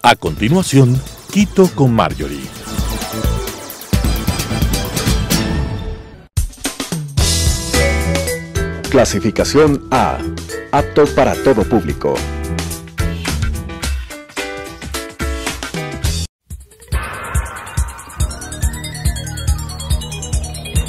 A continuación, Quito con Marjorie. Clasificación A. Apto para todo público.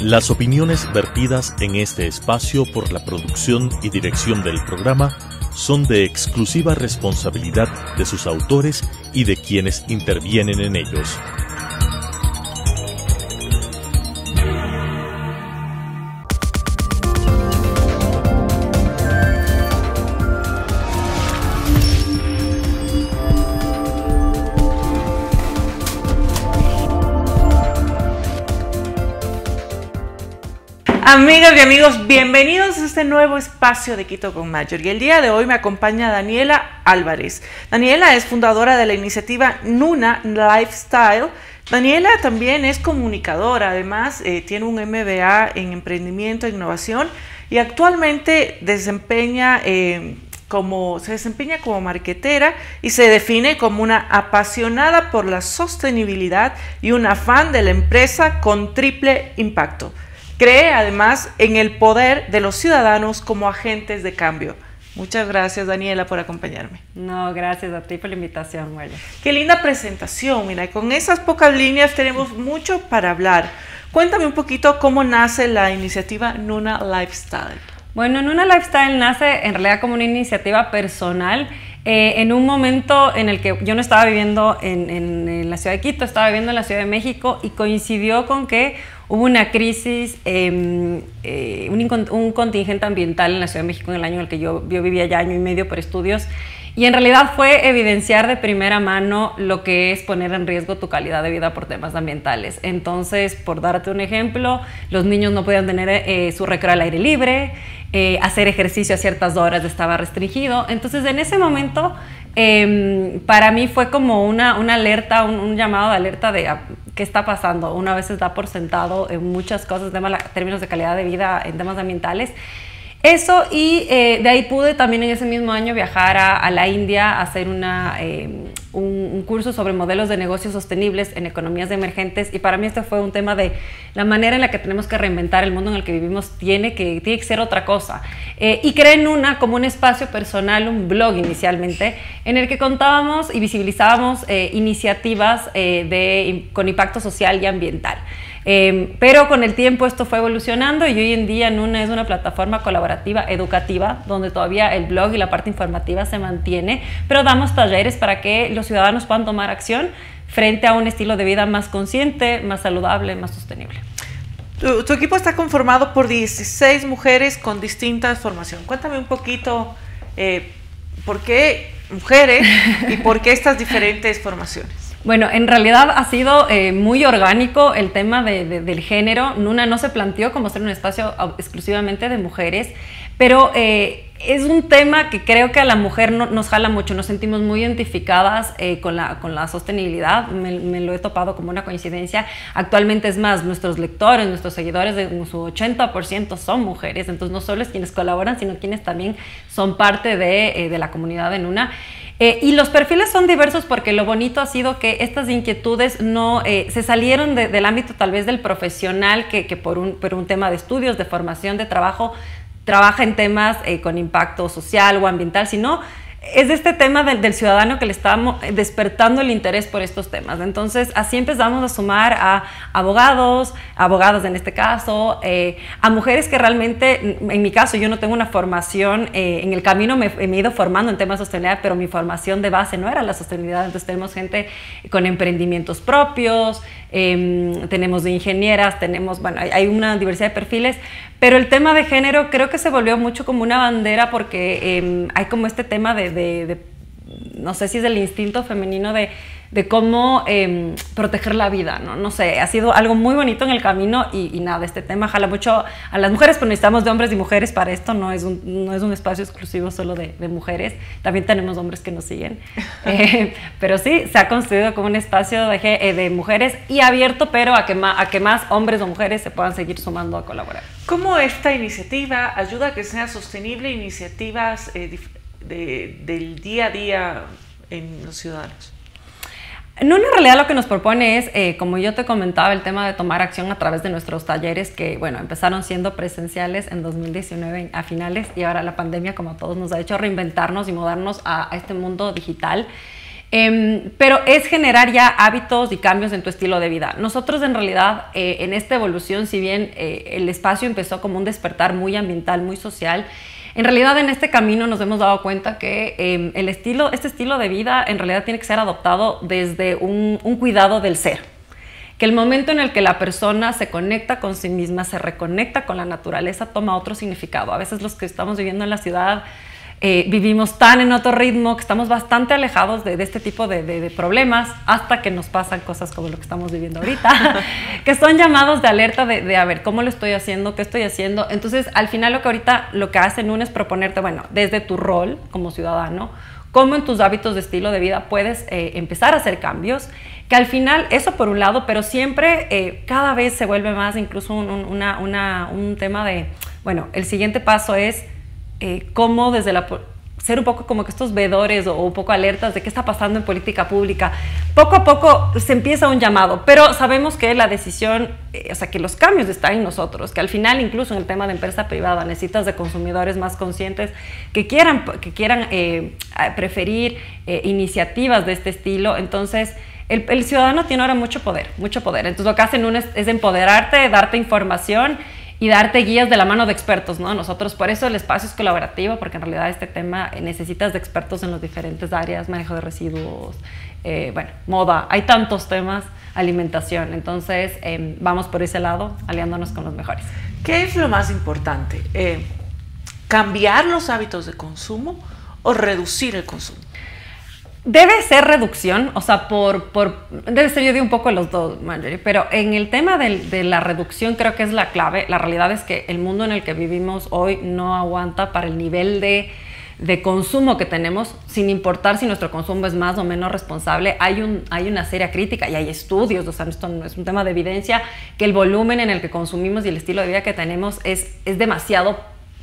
Las opiniones vertidas en este espacio por la producción y dirección del programa son de exclusiva responsabilidad de sus autores y de quienes intervienen en ellos. Amigas y amigos, bienvenidos a este nuevo espacio de Quito con Marjorie. El día de hoy me acompaña Daniela Álvarez. Daniela es fundadora de la iniciativa Nuna Lifestyle. Daniela también es comunicadora, además tiene un MBA en Emprendimiento e Innovación y actualmente se desempeña como marketera y se define como una apasionada por la sostenibilidad y un afán de la empresa con triple impacto. Cree además en el poder de los ciudadanos como agentes de cambio. Muchas gracias, Daniela, por acompañarme. No, gracias a ti por la invitación, María. Qué linda presentación, mira, con esas pocas líneas tenemos mucho para hablar. Cuéntame un poquito cómo nace la iniciativa Nuna Lifestyle. Bueno, Nuna Lifestyle nace en realidad como una iniciativa personal en un momento en el que yo no estaba viviendo en la ciudad de Quito, estaba viviendo en la Ciudad de México y coincidió con que hubo una crisis, un contingente ambiental en la Ciudad de México en el año en el que yo vivía ya año y medio por estudios. Y en realidad fue evidenciar de primera mano lo que es poner en riesgo tu calidad de vida por temas ambientales. Entonces, por darte un ejemplo, los niños no podían tener su recreo al aire libre, hacer ejercicio a ciertas horas estaba restringido. Entonces, en ese momento, para mí fue como una alerta, un llamado de alerta de qué está pasando. Una vez se da por sentado en muchas cosas, en términos de calidad de vida, en temas ambientales. Eso, y de ahí pude también en ese mismo año viajar a la India a hacer un curso sobre modelos de negocios sostenibles en economías emergentes, y para mí este fue un tema de la manera en la que tenemos que reinventar el mundo en el que vivimos. Tiene que ser otra cosa, y creé Nuna como un espacio personal, un blog inicialmente, en el que contábamos y visibilizábamos iniciativas con impacto social y ambiental. Pero con el tiempo esto fue evolucionando y hoy en día Nuna es una plataforma colaborativa educativa donde todavía el blog y la parte informativa se mantiene, pero damos talleres para que los ciudadanos puedan tomar acción frente a un estilo de vida más consciente, más saludable, más sostenible. Tu equipo está conformado por 16 mujeres con distintas formaciones. Cuéntame un poquito por qué mujeres y por qué estas diferentes formaciones. Bueno, en realidad ha sido muy orgánico el tema del género. Nuna no se planteó como ser un espacio exclusivamente de mujeres, pero es un tema que creo que a la mujer nos jala mucho, nos sentimos muy identificadas con la sostenibilidad. Me lo he topado como una coincidencia. Actualmente, es más, nuestros lectores, nuestros seguidores, de su 80% son mujeres, entonces no solo es quienes colaboran, sino quienes también son parte de la comunidad de Nuna. Y los perfiles son diversos porque lo bonito ha sido que estas inquietudes no se salieron del ámbito tal vez del profesional que por un tema de estudios, de formación, de trabajo, trabaja en temas con impacto social o ambiental, sino es de este tema del ciudadano que le estamos despertando el interés por estos temas. Entonces, así empezamos a sumar a abogadas en este caso, a mujeres que realmente, en mi caso, yo no tengo una formación, en el camino me he ido formando en temas de sostenibilidad, pero mi formación de base no era la sostenibilidad. Entonces, tenemos gente con emprendimientos propios, tenemos de ingenieras, bueno, hay una diversidad de perfiles, pero el tema de género creo que se volvió mucho como una bandera porque hay como este tema no sé si es del instinto femenino de cómo proteger la vida, ¿no? No sé, ha sido algo muy bonito en el camino y nada, este tema jala mucho a las mujeres, pero necesitamos de hombres y mujeres para esto, no es un espacio exclusivo solo de mujeres, también tenemos hombres que nos siguen, pero sí, se ha construido como un espacio de mujeres y abierto, pero a que más hombres o mujeres se puedan seguir sumando a colaborar. ¿Cómo esta iniciativa ayuda a que sea sostenible, iniciativas del día a día en los ciudadanos? Nuna en realidad lo que nos propone es, como yo te comentaba, el tema de tomar acción a través de nuestros talleres que, bueno, empezaron siendo presenciales en 2019 a finales y ahora la pandemia, como a todos, nos ha hecho reinventarnos y mudarnos a este mundo digital. Pero es generar ya hábitos y cambios en tu estilo de vida. Nosotros en realidad en esta evolución, si bien el espacio empezó como un despertar muy ambiental, muy social, en realidad en este camino nos hemos dado cuenta que este estilo de vida en realidad tiene que ser adoptado desde un cuidado del ser. Que el momento en el que la persona se conecta con sí misma, se reconecta con la naturaleza, toma otro significado. A veces los que estamos viviendo en la ciudad vivimos tan en otro ritmo que estamos bastante alejados de este tipo de problemas hasta que nos pasan cosas como lo que estamos viviendo ahorita, que son llamados de alerta de a ver, ¿cómo lo estoy haciendo? ¿Qué estoy haciendo? Entonces, al final lo que hace Nuna es proponerte, bueno, desde tu rol como ciudadano, cómo en tus hábitos de estilo de vida puedes empezar a hacer cambios, que al final, eso por un lado, pero siempre cada vez se vuelve más incluso un tema de, bueno, el siguiente paso es cómo desde ser un poco como que estos veedores o un poco alertas de qué está pasando en política pública. Poco a poco se empieza un llamado, pero sabemos que la decisión, o sea, que los cambios están en nosotros, que al final incluso en el tema de empresa privada necesitas de consumidores más conscientes que quieran preferir iniciativas de este estilo. Entonces, el ciudadano tiene ahora mucho poder. Entonces, lo que hacen es empoderarte, darte información y darte guías de la mano de expertos, ¿no? Nosotros, por eso el espacio es colaborativo, porque en realidad este tema necesitas de expertos en las diferentes áreas, manejo de residuos, bueno, moda, hay tantos temas, alimentación. Entonces, vamos por ese lado, aliándonos con los mejores. ¿Qué es lo más importante? ¿Cambiar los hábitos de consumo o reducir el consumo? Debe ser reducción, o sea, debe ser, yo digo un poco los dos, Marjorie, pero en el tema de la reducción creo que es la clave. La realidad es que el mundo en el que vivimos hoy no aguanta para el nivel de consumo que tenemos, sin importar si nuestro consumo es más o menos responsable. Hay una seria crítica y hay estudios, o sea, esto no es un tema de evidencia, que el volumen en el que consumimos y el estilo de vida que tenemos es demasiado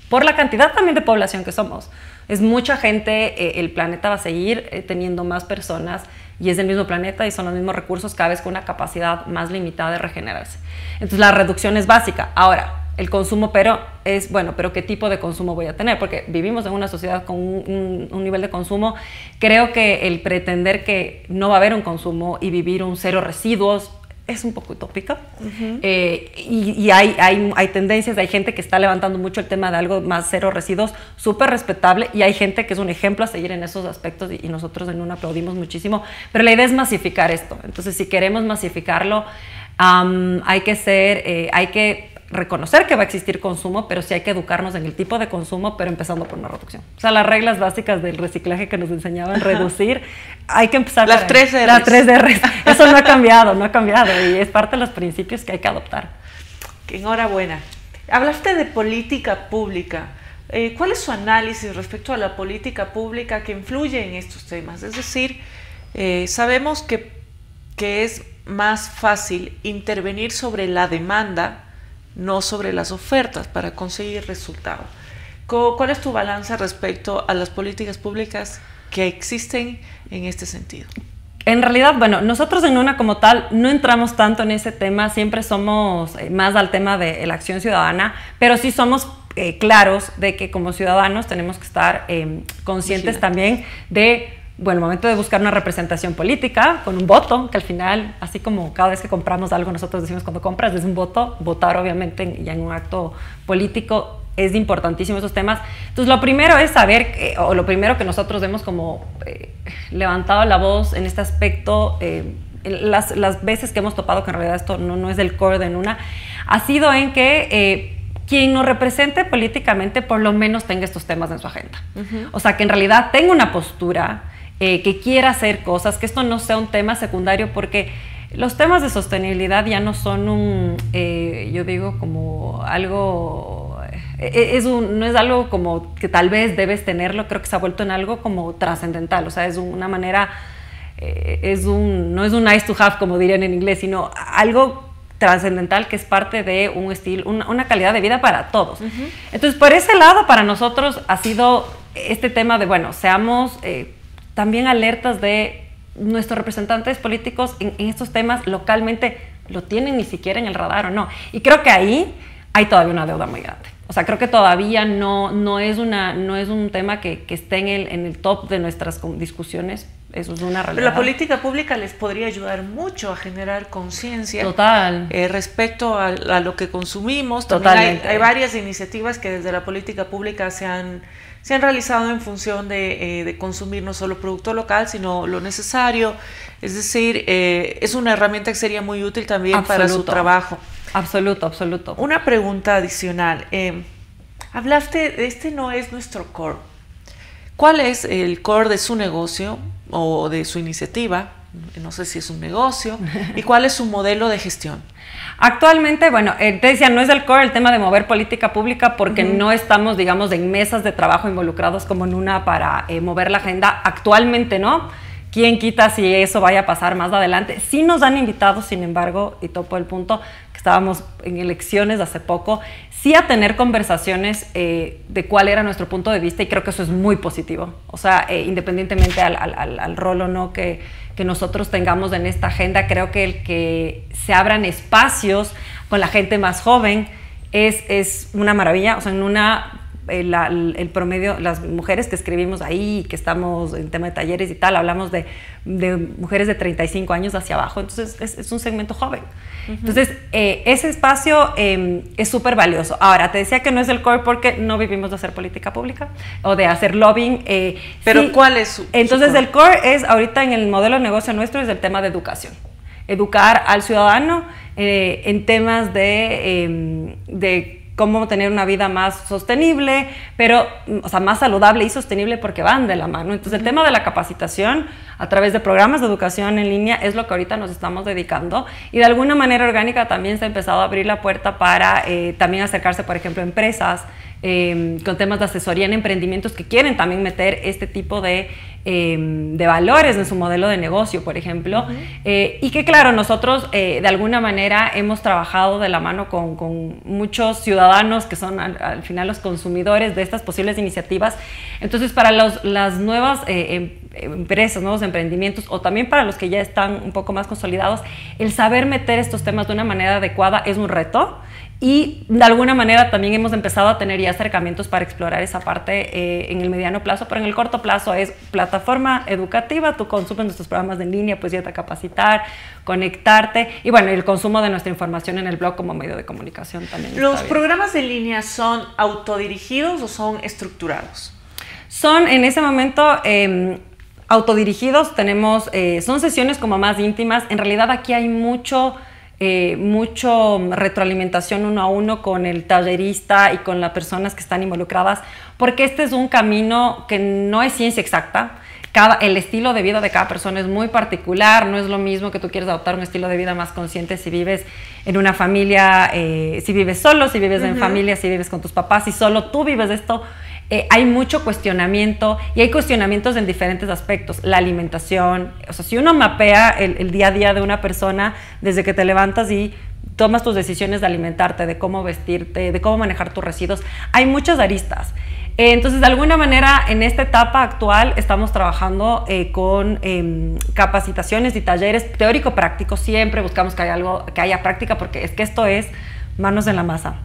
por la cantidad también de población que somos. Es mucha gente, el planeta va a seguir teniendo más personas y es el mismo planeta y son los mismos recursos, cada vez con una capacidad más limitada de regenerarse. Entonces la reducción es básica. Ahora, el consumo, pero es, bueno, pero ¿qué tipo de consumo voy a tener? Porque vivimos en una sociedad con un nivel de consumo. Creo que el pretender que no va a haber un consumo y vivir un cero residuos es un poco utópica. Y hay tendencias, hay gente que está levantando mucho el tema de algo más cero residuos, súper respetable, y hay gente que es un ejemplo a seguir en esos aspectos y nosotros en Nuna aplaudimos muchísimo, pero la idea es masificar esto. Entonces, si queremos masificarlo, hay que reconocer que va a existir consumo, pero sí hay que educarnos en el tipo de consumo, pero empezando por una reducción. O sea, las reglas básicas del reciclaje que nos enseñaban reducir, hay que empezar las 3 R's. Las 3 R's. Eso no ha cambiado y es parte de los principios que hay que adoptar. Enhorabuena. Hablaste de política pública. ¿Cuál es su análisis respecto a la política pública que influye en estos temas? Es decir, sabemos que es más fácil intervenir sobre la demanda, no sobre las ofertas, para conseguir resultados. ¿Cuál es tu balance respecto a las políticas públicas que existen en este sentido? En realidad, bueno, nosotros en Nuna como tal no entramos tanto en ese tema, siempre somos más al tema de la acción ciudadana, pero sí somos claros de que como ciudadanos tenemos que estar conscientes también de, bueno, el momento de buscar una representación política con un voto, que al final, así como cada vez que compramos algo, nosotros decimos cuando compras es un voto, votar obviamente ya en un acto político es importantísimo esos temas. Entonces, lo primero es saber, o lo primero que nosotros hemos como levantado la voz en este aspecto, las veces que hemos topado que en realidad esto no es del core de Nuna, ha sido en que quien nos represente políticamente por lo menos tenga estos temas en su agenda. O sea, que en realidad tenga una postura, que quiera hacer cosas, que esto no sea un tema secundario, porque los temas de sostenibilidad ya no son yo digo, como algo, no es algo como que tal vez debes tenerlo, creo que se ha vuelto en algo como trascendental, o sea, es una manera, no es un nice to have, como dirían en inglés, sino algo trascendental que es parte de un estilo, una calidad de vida para todos. Entonces, por ese lado, para nosotros ha sido este tema de, bueno, seamos también alertas de nuestros representantes políticos en estos temas localmente lo tienen ni siquiera en el radar o no. Y creo que ahí hay todavía una deuda muy grande. O sea, creo que todavía no es un tema que esté en el top de nuestras discusiones. Eso es una realidad. Pero la política pública les podría ayudar mucho a generar conciencia respecto a lo que consumimos. Totalmente. Hay varias iniciativas que desde la política pública se han realizado en función de consumir no solo producto local, sino lo necesario. Es decir, es una herramienta que sería muy útil también para su trabajo. Absoluto. Una pregunta adicional. Hablaste de este no es nuestro core. ¿Cuál es el core de su negocio o de su iniciativa? No sé si es un negocio. ¿Y cuál es su modelo de gestión? Actualmente, bueno, te decía, no es el core el tema de mover política pública porque no estamos, digamos, en mesas de trabajo involucrados como Nuna para mover la agenda. Actualmente no. ¿Quién quita si eso vaya a pasar más adelante? Sí nos han invitado, sin embargo, y topo el punto, que estábamos en elecciones hace poco, sí a tener conversaciones de cuál era nuestro punto de vista, y creo que eso es muy positivo. O sea, independientemente al rol o no que nosotros tengamos en esta agenda, creo que el que se abran espacios con la gente más joven es una maravilla. O sea, en una... el promedio, las mujeres que escribimos ahí, que estamos en tema de talleres y tal, hablamos de mujeres de 35 años hacia abajo, entonces es un segmento joven. Entonces, ese espacio es súper valioso. Ahora, te decía que no es el core porque no vivimos de hacer política pública o de hacer lobbying. Pero sí, ¿cuál es entonces, su core? el core es, ahorita en el modelo de negocio nuestro, es el tema de educación. Educar al ciudadano en temas de cómo tener una vida más sostenible, pero, o sea, más saludable y sostenible porque van de la mano. Entonces, el tema de la capacitación a través de programas de educación en línea es lo que ahorita nos estamos dedicando, y de alguna manera orgánica también se ha empezado a abrir la puerta para también acercarse, por ejemplo, a empresas con temas de asesoría en emprendimientos que quieren también meter este tipo de valores en su modelo de negocio, por ejemplo, y que claro, nosotros de alguna manera hemos trabajado de la mano con muchos ciudadanos que son al final los consumidores de estas posibles iniciativas. Entonces, para las nuevas empresas, nuevos emprendimientos, o también para los que ya están un poco más consolidados, el saber meter estos temas de una manera adecuada es un reto. Y de alguna manera también hemos empezado a tener ya acercamientos para explorar esa parte en el mediano plazo, pero en el corto plazo es plataforma educativa, tú consumes nuestros programas en línea, pues ya te capacitar, conectarte, y bueno, el consumo de nuestra información en el blog como medio de comunicación también. ¿Los programas en línea son autodirigidos o son estructurados? Son en ese momento autodirigidos, tenemos, son sesiones como más íntimas. En realidad aquí hay mucho retroalimentación uno a uno con el tallerista y con las personas que están involucradas, porque este es un camino que no es ciencia exacta. El estilo de vida de cada persona es muy particular, no es lo mismo que tú quieres adoptar un estilo de vida más consciente si vives en una familia, si vives solo, si vives en familia, si vives con tus papás, si solo tú vives esto. Hay mucho cuestionamiento, y hay cuestionamientos en diferentes aspectos. La alimentación, o sea, si uno mapea el día a día de una persona desde que te levantas y tomas tus decisiones de alimentarte, de cómo vestirte, de cómo manejar tus residuos, hay muchas aristas. Entonces, de alguna manera, en esta etapa actual estamos trabajando con capacitaciones y talleres teórico-prácticos. Siempre buscamos que haya práctica, porque es que esto es manos en la masa.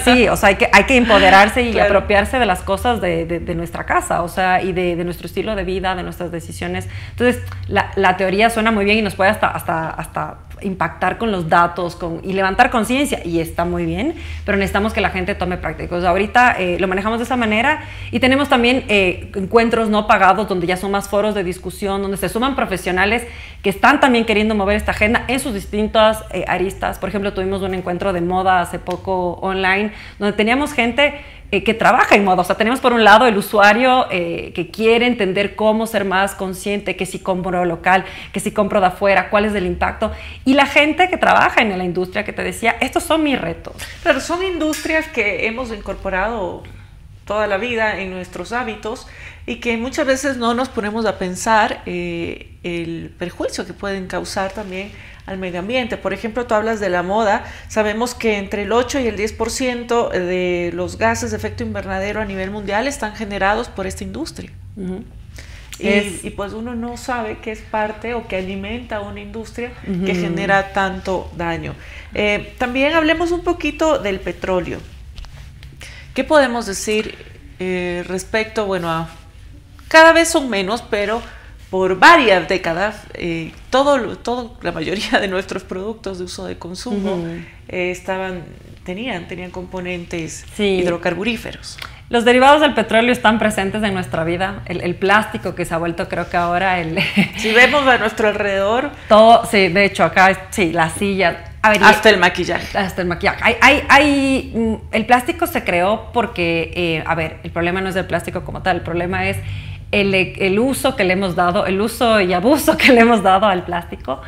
Sí, o sea, hay que empoderarse y apropiarse de las cosas de nuestra casa, o sea, y de nuestro estilo de vida, de nuestras decisiones. Entonces, la teoría suena muy bien y nos puede hasta impactar con los datos y levantar conciencia, y está muy bien, pero necesitamos que la gente tome práctica. O sea, ahorita lo manejamos de esa manera, y tenemos también encuentros no pagados donde ya son más foros de discusión, donde se suman profesionales que están también queriendo mover esta agenda en sus distintas aristas. Por ejemplo, tuvimos un encuentro de moda hace poco online, donde teníamos gente que trabaja en moda. O sea, tenemos por un lado el usuario que quiere entender cómo ser más consciente, que si compro local, que si compro de afuera, cuál es el impacto, y la gente que trabaja en la industria que te decía, estos son mis retos. Pero son industrias que hemos incorporado toda la vida en nuestros hábitos, y que muchas veces no nos ponemos a pensar el perjuicio que pueden causar también al medio ambiente. Por ejemplo, tú hablas de la moda. Sabemos que entre el 8 y el 10% de los gases de efecto invernadero a nivel mundial están generados por esta industria. Y pues uno no sabe que es parte o que alimenta una industria que genera tanto daño. También hablemos un poquito del petróleo. ¿Qué podemos decir respecto, bueno, cada vez son menos, pero por varias décadas, la mayoría de nuestros productos de uso de consumo tenían componentes hidrocarburíferos. Los derivados del petróleo están presentes en nuestra vida. El plástico que se ha vuelto, creo que ahora si vemos a nuestro alrededor. Todo, sí, de hecho acá, sí, la silla. A ver, hasta el maquillaje. Hasta el maquillaje. El plástico se creó porque, a ver, el problema no es el plástico como tal, el problema es el uso que le hemos dado, el uso y abuso que le hemos dado al plástico,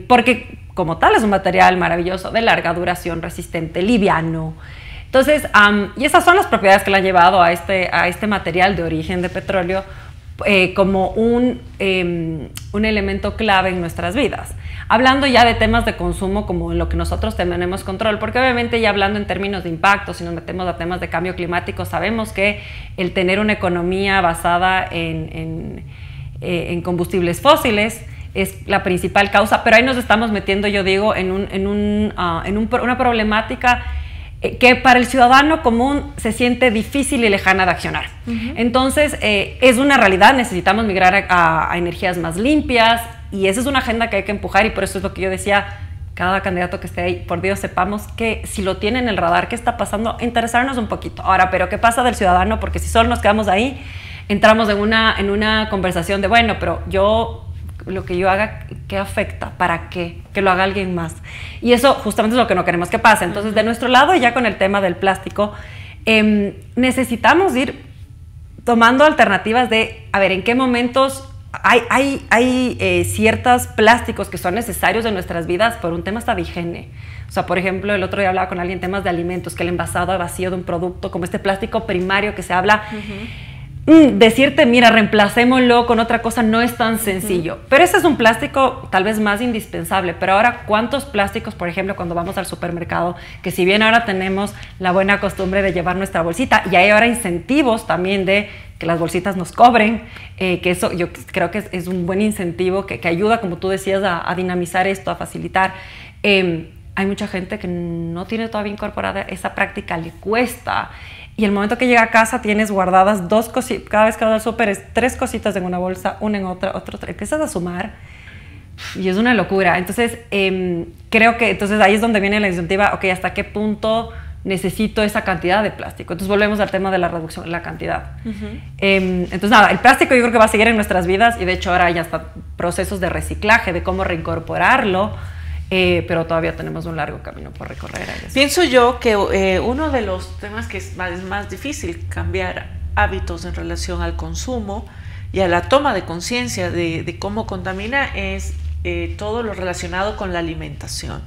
porque como tal es un material maravilloso, de larga duración, resistente, liviano. Entonces, y esas son las propiedades que le han llevado a este material de origen de petróleo como un elemento clave en nuestras vidas. Hablando ya de temas de consumo como en lo que nosotros tenemos control, porque obviamente ya hablando en términos de impacto, si nos metemos a temas de cambio climático, sabemos que el tener una economía basada en combustibles fósiles es la principal causa, pero ahí nos estamos metiendo, yo digo, en una problemática que para el ciudadano común se siente difícil y lejana de accionar. Entonces, es una realidad, necesitamos migrar a energías más limpias, y esa es una agenda que hay que empujar, y por eso es lo que yo decía, cada candidato que esté ahí, por Dios, sepamos que si lo tiene en el radar, ¿qué está pasando? Interesarnos un poquito. Ahora, ¿pero qué pasa del ciudadano? Porque si solo nos quedamos ahí, entramos en una conversación de, bueno, pero lo que yo haga, ¿qué afecta? ¿Para qué? Que lo haga alguien más. Y eso justamente es lo que no queremos que pase. Entonces, de nuestro lado, ya con el tema del plástico, necesitamos ir tomando alternativas de, a ver, ¿en qué momentos hay ciertos plásticos que son necesarios en nuestras vidas por un tema hasta de higiene? O sea, por ejemplo, el otro día hablaba con alguien temas de alimentos, que el envasado a vacío de un producto, como este plástico primario que se habla, decirte, mira, reemplacémoslo con otra cosa no es tan sencillo. Pero ese es un plástico tal vez más indispensable. Pero ahora, ¿cuántos plásticos, por ejemplo, cuando vamos al supermercado, que si bien ahora tenemos la buena costumbre de llevar nuestra bolsita, y hay ahora incentivos también de que las bolsitas nos cobren, que eso yo creo que es un buen incentivo que ayuda, como tú decías, a dinamizar esto, a facilitar. Hay mucha gente que no tiene todavía incorporada esa práctica, le cuesta. Y el momento que llega a casa tienes guardadas dos cositas, cada vez que vas al súper es 3 cositas en una bolsa, una en otra, empiezas a sumar y es una locura. Entonces, creo que ahí es donde viene la iniciativa, ok, ¿hasta qué punto necesito esa cantidad de plástico? Entonces volvemos al tema de la reducción de la cantidad. Entonces nada, el plástico yo creo que va a seguir en nuestras vidas, y de hecho ahora ya está procesos de reciclaje, de cómo reincorporarlo. Pero todavía tenemos un largo camino por recorrer. Pienso yo que uno de los temas que es más difícil cambiar hábitos en relación al consumo y a la toma de conciencia de cómo contamina es todo lo relacionado con la alimentación.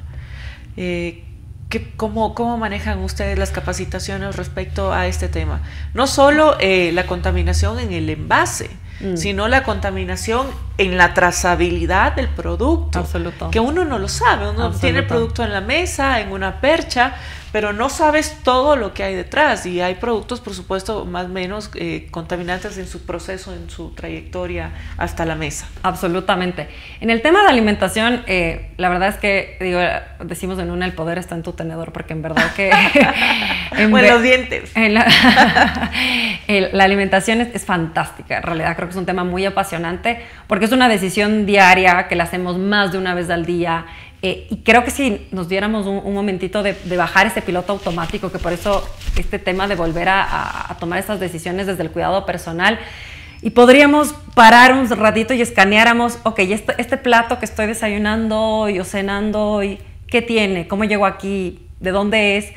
¿Cómo manejan ustedes las capacitaciones respecto a este tema? No solo la contaminación en el envase, sino la contaminación en la trazabilidad del producto. Absoluto. Que uno no lo sabe, uno tiene el producto en la mesa, en una percha, pero no sabes todo lo que hay detrás, y hay productos, por supuesto, más o menos contaminantes en su proceso, en su trayectoria hasta la mesa. Absolutamente. En el tema de alimentación, la verdad es que decimos en el poder está en tu tenedor, porque en verdad que bueno, los dientes. La alimentación es fantástica, en realidad creo que es un tema muy apasionante, porque es una decisión diaria que la hacemos más de una vez al día. Y creo que si nos diéramos un momentito de bajar ese piloto automático, que por eso este tema de volver a tomar esas decisiones desde el cuidado personal, y podríamos parar un ratito y escaneáramos, ok, este plato que estoy desayunando o cenando, ¿qué tiene? ¿Cómo llegó aquí? ¿De dónde es?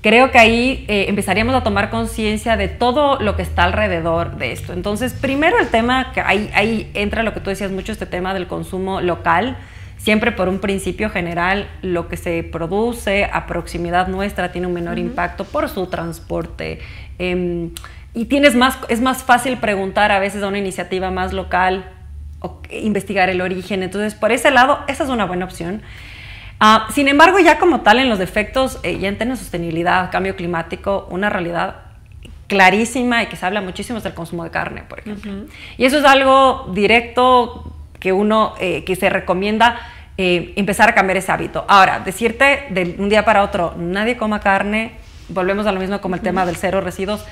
Creo que ahí empezaríamos a tomar conciencia de todo lo que está alrededor de esto. Entonces, primero el tema, que ahí entra lo que tú decías mucho, este tema del consumo local. Siempre por un principio general, lo que se produce a proximidad nuestra tiene un menor impacto por su transporte. Y es más fácil preguntar a veces a una iniciativa más local o investigar el origen. Entonces, por ese lado, esa es una buena opción. Sin embargo, ya como tal en los efectos, ya en términos de sostenibilidad, cambio climático, una realidad clarísima y que se habla muchísimo es el consumo de carne, por ejemplo. Y eso es algo directo que uno, que se recomienda empezar a cambiar ese hábito. Ahora, decirte de un día para otro, nadie coma carne, volvemos a lo mismo como el tema del cero residuos,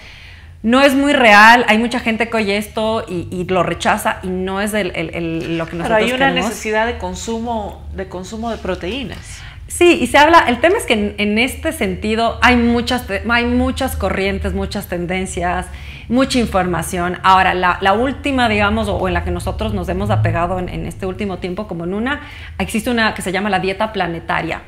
no es muy real. Hay mucha gente que oye esto y lo rechaza y no es lo que nosotros queremos. Pero hay una necesidad de consumo de proteínas. Sí, y se habla, el tema es que en este sentido hay muchas corrientes, muchas tendencias, mucha información. Ahora, la última, digamos, o en la que nosotros nos hemos apegado en este último tiempo, como existe una que se llama la dieta planetaria.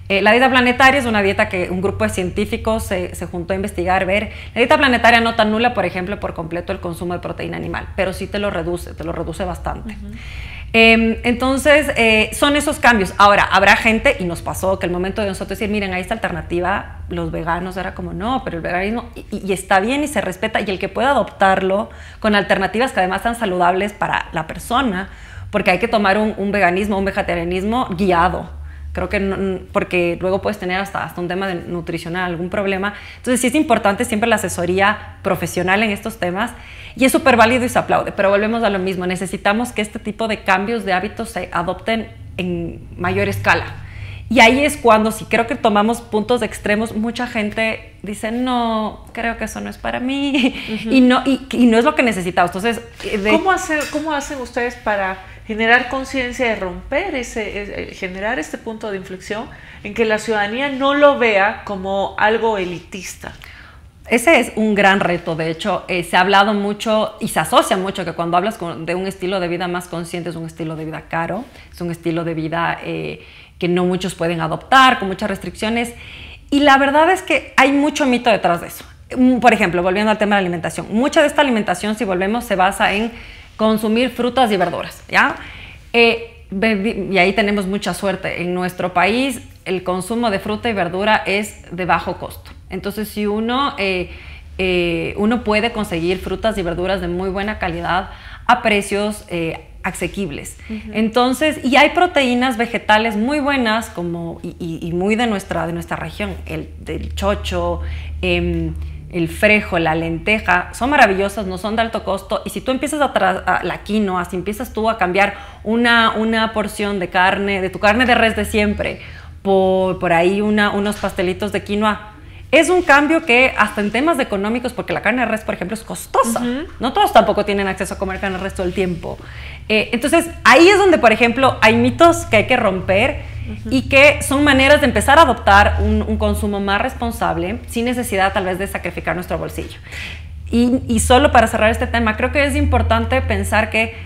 La dieta planetaria es una dieta que un grupo de científicos se juntó a investigar, ver. La dieta planetaria no te anula, por ejemplo, por completo el consumo de proteína animal, pero sí te lo reduce bastante. Entonces, son esos cambios. Ahora, habrá gente, y nos pasó que el momento de nosotros decir, miren, hay esta alternativa, los veganos era como, no, pero el veganismo, y está bien y se respeta, y el que pueda adoptarlo con alternativas que además sean saludables para la persona, porque hay que tomar un veganismo, un vegetarianismo guiado. Creo que no, porque luego puedes tener hasta un tema nutricional, algún problema. Entonces sí es importante siempre la asesoría profesional en estos temas y es súper válido y se aplaude, pero volvemos a lo mismo. Necesitamos que este tipo de cambios de hábitos se adopten en mayor escala. Y ahí es cuando, si creo que tomamos puntos extremos, mucha gente dice, no, creo que eso no es para mí, y no es lo que necesitamos. Entonces, ¿Cómo hacen ustedes para generar conciencia de romper generar este punto de inflexión en que la ciudadanía no lo vea como algo elitista? Ese es un gran reto. De hecho, se ha hablado mucho y se asocia mucho que cuando hablas de un estilo de vida más consciente es un estilo de vida caro, es un estilo de vida que no muchos pueden adoptar, con muchas restricciones. Y la verdad es que hay mucho mito detrás de eso. Por ejemplo, volviendo al tema de la alimentación, mucha de esta alimentación, si volvemos, se basa en consumir frutas y verduras, ¿ya? Y ahí tenemos mucha suerte. En nuestro país, el consumo de fruta y verdura es de bajo costo. Entonces, si uno puede conseguir frutas y verduras de muy buena calidad a precios asequibles. Entonces, y hay proteínas vegetales muy buenas y muy de nuestra región, del chocho, el frejo, la lenteja, son maravillosas, no son de alto costo, y si tú empiezas la quinoa, si empiezas tú a cambiar una porción de carne, de tu carne de res de siempre, por ahí unos pastelitos de quinoa, es un cambio que hasta en temas económicos, porque la carne de res, por ejemplo, es costosa. No todos tampoco tienen acceso a comer carne de res todo el tiempo. Entonces, ahí es donde, por ejemplo, hay mitos que hay que romper y que son maneras de empezar a adoptar un consumo más responsable sin necesidad tal vez de sacrificar nuestro bolsillo. Y solo para cerrar este tema, creo que es importante pensar que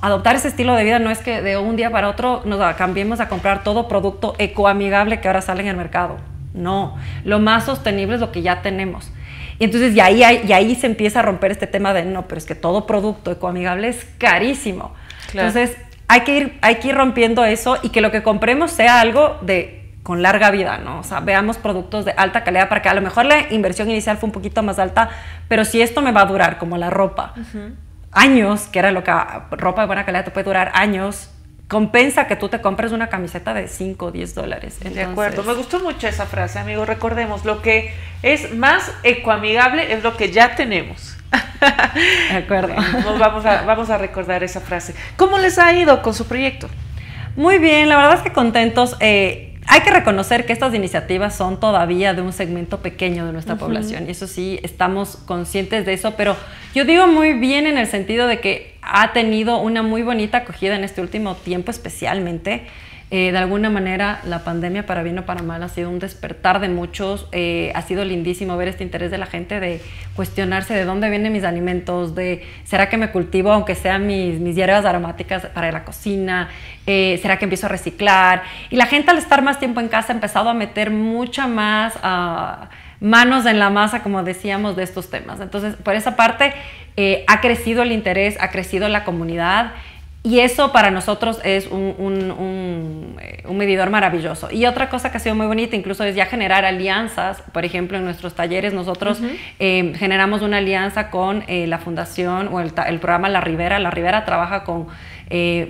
adoptar ese estilo de vida no es que de un día para otro nos cambiemos a comprar todo producto ecoamigable que ahora sale en el mercado. No, lo más sostenible es lo que ya tenemos. Y entonces y ahí se empieza a romper este tema de no, pero es que todo producto ecoamigable es carísimo. Claro. Entonces hay que ir rompiendo eso y que lo que compremos sea algo con larga vida, ¿no? O sea, veamos productos de alta calidad para que a lo mejor la inversión inicial fue un poquito más alta, pero si esto me va a durar, como la ropa, años, que era ropa de buena calidad te puede durar años, compensa que tú te compres una camiseta de $5 o $10. Entonces, de acuerdo, me gustó mucho esa frase, amigo. Recordemos, lo que es más ecoamigable es lo que ya tenemos. De acuerdo. Vamos a recordar esa frase. ¿Cómo les ha ido con su proyecto? Muy bien, la verdad es que contentos. Hay que reconocer que estas iniciativas son todavía de un segmento pequeño de nuestra población, y eso sí, estamos conscientes de eso, pero yo digo muy bien en el sentido de que ha tenido una muy bonita acogida en este último tiempo, especialmente. De alguna manera, la pandemia, para bien o para mal, ha sido un despertar de muchos. Ha sido lindísimo ver este interés de la gente de cuestionarse de dónde vienen mis alimentos, ¿será que me cultivo aunque sean mis hierbas aromáticas para la cocina? ¿Será que empiezo a reciclar? Y la gente, al estar más tiempo en casa, ha empezado a meter mucha más manos en la masa, como decíamos, de estos temas. Entonces, por esa parte, ha crecido el interés, ha crecido la comunidad. Y eso para nosotros es un medidor maravilloso. Y otra cosa que ha sido muy bonita incluso es ya generar alianzas. Por ejemplo, en nuestros talleres nosotros generamos una alianza con la fundación o el programa La Ribera. La Ribera trabaja con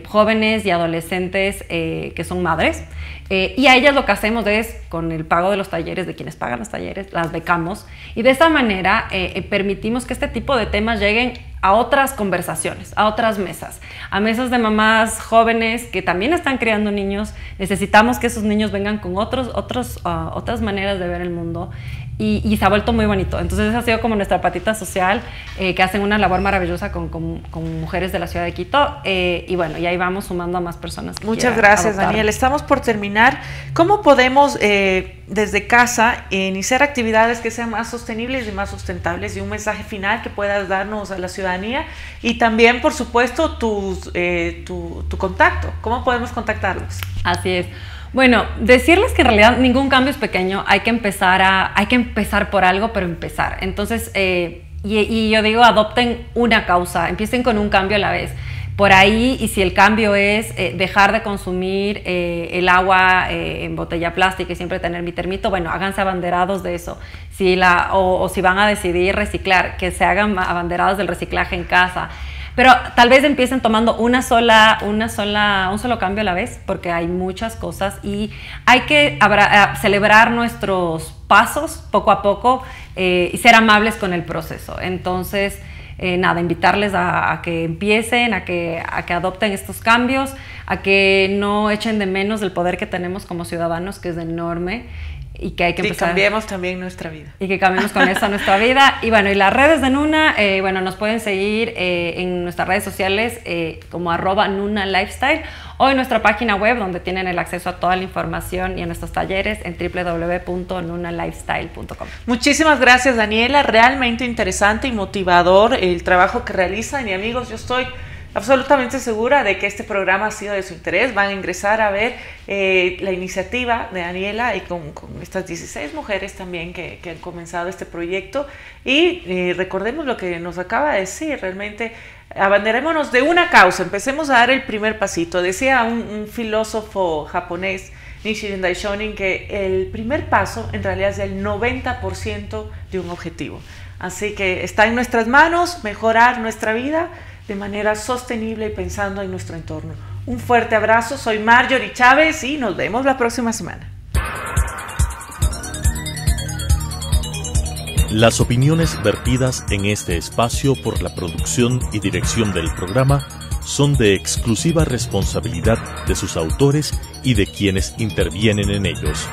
jóvenes y adolescentes que son madres. Y a ellas lo que hacemos es, con el pago de los talleres, de quienes pagan los talleres, las becamos, y de esta manera permitimos que este tipo de temas lleguen a otras conversaciones, a otras mesas, a mesas de mamás jóvenes que también están criando niños. Necesitamos que esos niños vengan con otras maneras de ver el mundo, y se ha vuelto muy bonito. Entonces esa ha sido como nuestra patita social, que hacen una labor maravillosa con mujeres de la ciudad de Quito, y bueno, y ahí vamos sumando a más personas. Muchas gracias, adoptar. Daniela. Estamos por terminar. ¿Cómo podemos desde casa iniciar actividades que sean más sostenibles y más sustentables? Y un mensaje final que puedas darnos a la ciudadanía, y también, por supuesto, tu contacto. ¿Cómo podemos contactarlos? Así es. Bueno, decirles que en realidad ningún cambio es pequeño, hay que empezar por algo, pero empezar. Entonces, y yo digo, adopten una causa, empiecen con un cambio a la vez. Por ahí, y si el cambio es dejar de consumir el agua en botella plástica y siempre tener mi termito, bueno, háganse abanderados de eso. O si van a decidir reciclar, que se hagan abanderados del reciclaje en casa. Pero tal vez empiecen tomando un solo cambio a la vez, porque hay muchas cosas y hay que celebrar nuestros pasos poco a poco y ser amables con el proceso. Entonces, nada, invitarles a que empiecen, a que adopten estos cambios, a que no echen de menos el poder que tenemos como ciudadanos, que es enorme. Y que hay que empezar. Y cambiemos también nuestra vida. Y que cambiemos con eso nuestra vida. Y bueno, y las redes de Nuna, bueno, nos pueden seguir en nuestras redes sociales como @NunaLifestyle, o en nuestra página web, donde tienen el acceso a toda la información, y a nuestros talleres en www.nunalifestyle.com. Muchísimas gracias, Daniela. Realmente interesante y motivador el trabajo que realizan. Y amigos, yo estoy absolutamente segura de que este programa ha sido de su interés. Van a ingresar a ver la iniciativa de Daniela, y con estas 16 mujeres también que han comenzado este proyecto. Y recordemos lo que nos acaba de decir, realmente abanderémonos de una causa, empecemos a dar el primer pasito. Decía un filósofo japonés, Nichiren Daishonin, que el primer paso en realidad es el 90% de un objetivo. Así que está en nuestras manos mejorar nuestra vida de manera sostenible y pensando en nuestro entorno. Un fuerte abrazo, soy Marjorie Chávez y nos vemos la próxima semana. Las opiniones vertidas en este espacio por la producción y dirección del programa son de exclusiva responsabilidad de sus autores y de quienes intervienen en ellos.